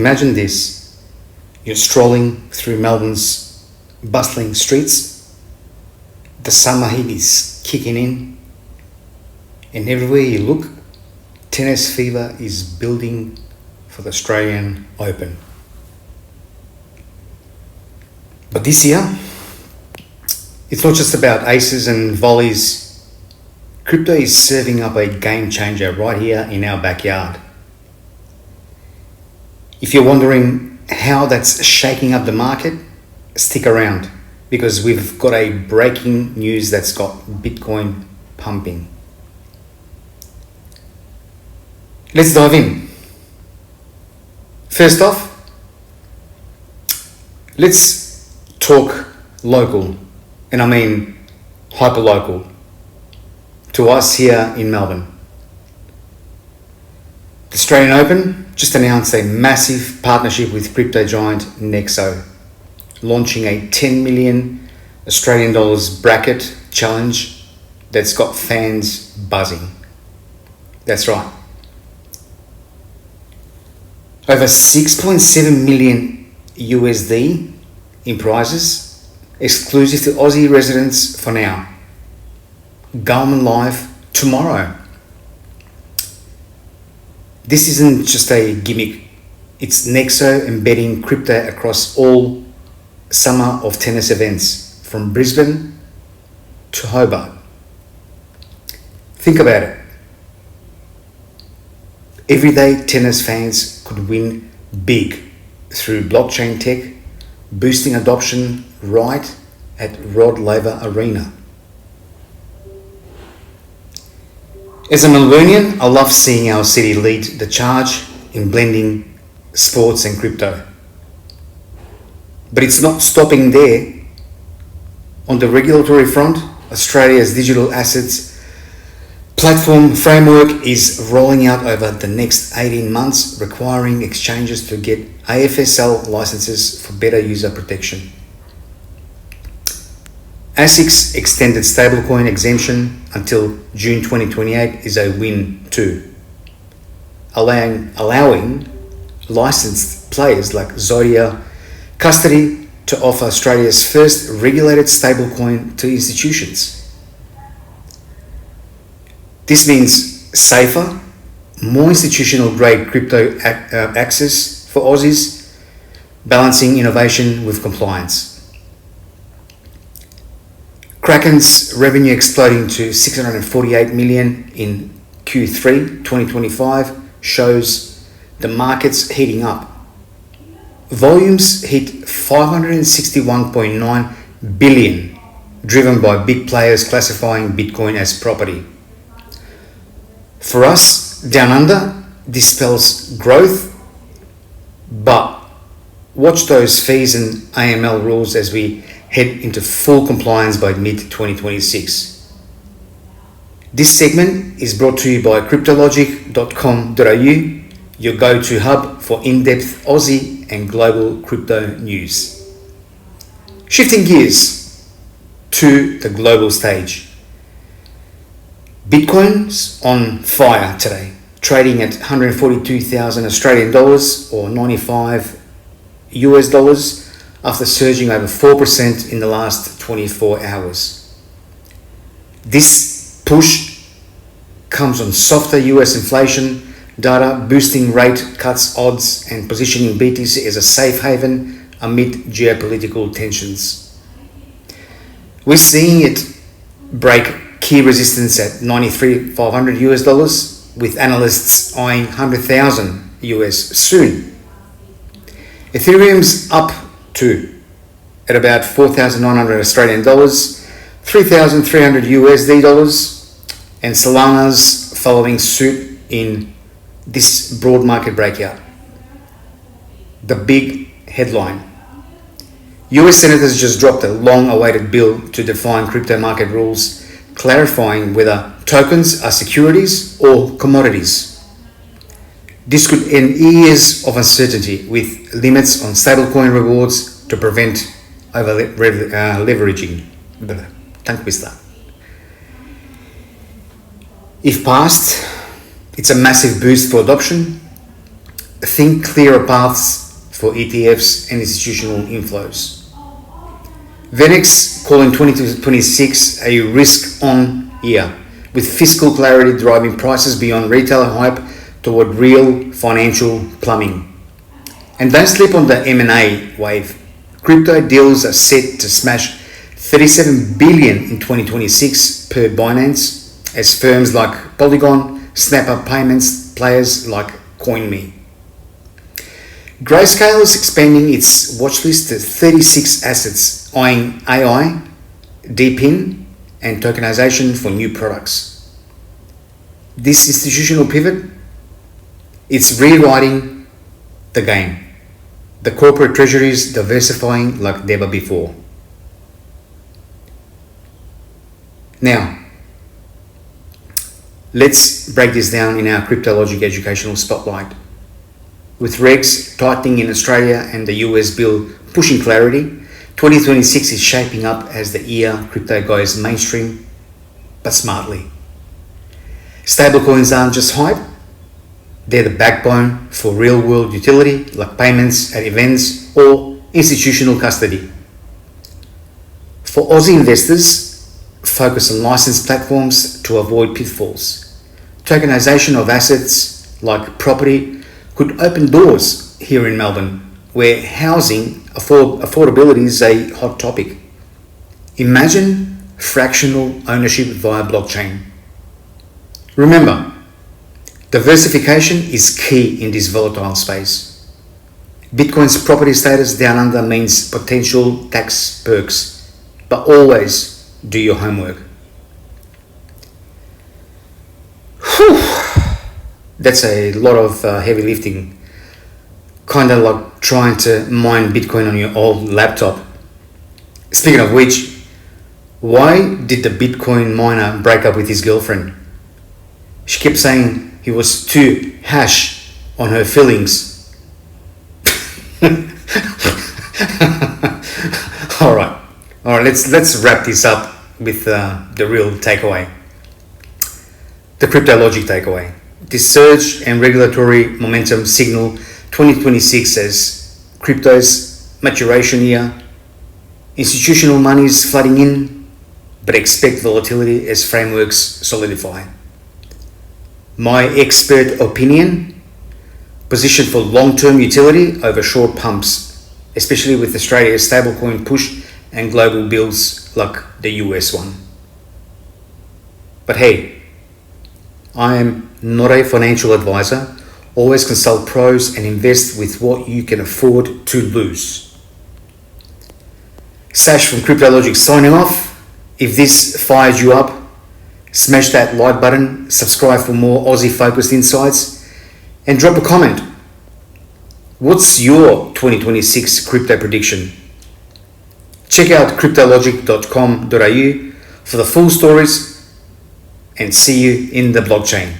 imagine this. You're strolling through Melbourne's bustling streets. The summer heat is kicking in. And everywhere you look, tennis fever is building for the Australian Open. But this year, it's not just about aces and volleys. Crypto is serving up a game changer right here in our backyard. If you're wondering how that's shaking up the market, stick around, because we've got a breaking news that's got Bitcoin pumping. Let's dive in. First off, let's talk local, and I mean hyper-local, to us here in Melbourne. The Australian Open just announced a massive partnership with crypto giant Nexo, launching a 10 million Australian dollars bracket challenge that's got fans buzzing. That's right. Over 6.7 million USD in prizes, exclusive to Aussie residents for now. Going live tomorrow. This isn't just a gimmick, it's Nexo embedding crypto across all summer of tennis events, from Brisbane to Hobart. Think about it. Everyday tennis fans could win big through blockchain tech, boosting adoption right at HODLer Arena. As a Melbourneian, I love seeing our city lead the charge in blending sports and crypto. But it's not stopping there. On the regulatory front, Australia's digital assets platform framework is rolling out over the next 18 months, requiring exchanges to get AFSL licenses for better user protection. ASIC's extended stablecoin exemption until June 2028 is a win too, allowing licensed players like Zodia Custody to offer Australia's first regulated stablecoin to institutions. This means safer, more institutional grade crypto access for Aussies, balancing innovation with compliance. Kraken's revenue exploding to 648 million in Q3 2025 shows the market's heating up. Volumes hit 561.9 billion, driven by big players classifying Bitcoin as property. For us, down under, this spells growth, but watch those fees and AML rules as we head into full compliance by mid-2026. This segment is brought to you by CRYPTOLOGIC.com.au, your go-to hub for in-depth Aussie and global crypto news. Shifting gears to the global stage. Bitcoin's on fire today, trading at 142,000 Australian dollars or 95 US dollars after surging over 4% in the last 24 hours. This push comes on softer US inflation data, boosting rate cuts odds and positioning BTC as a safe haven amid geopolitical tensions. We're seeing it break key resistance at 93,500 US dollars, with analysts eyeing 100,000 US soon. Ethereum's up to at about 4,900 Australian dollars, 3,300 USD dollars, and Solana's following suit in this broad market breakout. The big headline: US senators just dropped a long-awaited bill to define crypto market rules, clarifying whether tokens are securities or commodities. This could end years of uncertainty, with limits on stablecoin rewards to prevent leveraging. Tongue twister. If passed, it's a massive boost for adoption. think clearer paths for ETFs and institutional inflows. VanEck calling 2026 a risk-on year, with fiscal clarity driving prices beyond retailer hype toward real financial plumbing. And don't sleep on the M&A wave. Crypto deals are set to smash 37 billion in 2026 per Binance, as firms like Polygon snap up payments players like CoinMe. Grayscale is expanding its watchlist to 36 assets, eyeing AI, DePIN, and tokenization for new products. This institutional pivot, it's rewriting the game. The corporate treasuries diversifying like never before. Now, let's break this down in our CryptoLogic educational spotlight. With Regs tightening in Australia and the US bill pushing clarity, 2026 is shaping up as the year crypto goes mainstream, but smartly. Stablecoins aren't just hype, they're the backbone for real-world utility like payments at events or institutional custody. For Aussie investors, focus on licensed platforms to avoid pitfalls. Tokenization of assets like property could open doors here in Melbourne, where housing affordability is a hot topic. Imagine fractional ownership via blockchain. Remember, diversification is key in this volatile space. Bitcoin's property status down under means potential tax perks, but always do your homework. Whew. That's a lot of heavy lifting. Kind of like trying to mine Bitcoin on your old laptop. Speaking of which, why did the Bitcoin miner break up with his girlfriend? She kept saying he was too hash on her feelings. All right, let's wrap this up with the real takeaway. The CryptoLogic takeaway. This surge and regulatory momentum signal 2026 as crypto's maturation year. Institutional money is flooding in, but expect volatility as frameworks solidify. My expert opinion, position for long-term utility over short pumps, especially with Australia's stablecoin push and global bills like the US one. But hey, I am not a financial advisor. Always consult pros and invest with what you can afford to lose. Sash from CryptoLogic signing off. If this fires you up, smash that like button, subscribe for more Aussie focused insights, and drop a comment. What's your 2026 crypto prediction? Check out cryptologic.com.au for the full stories, and see you in the blockchain.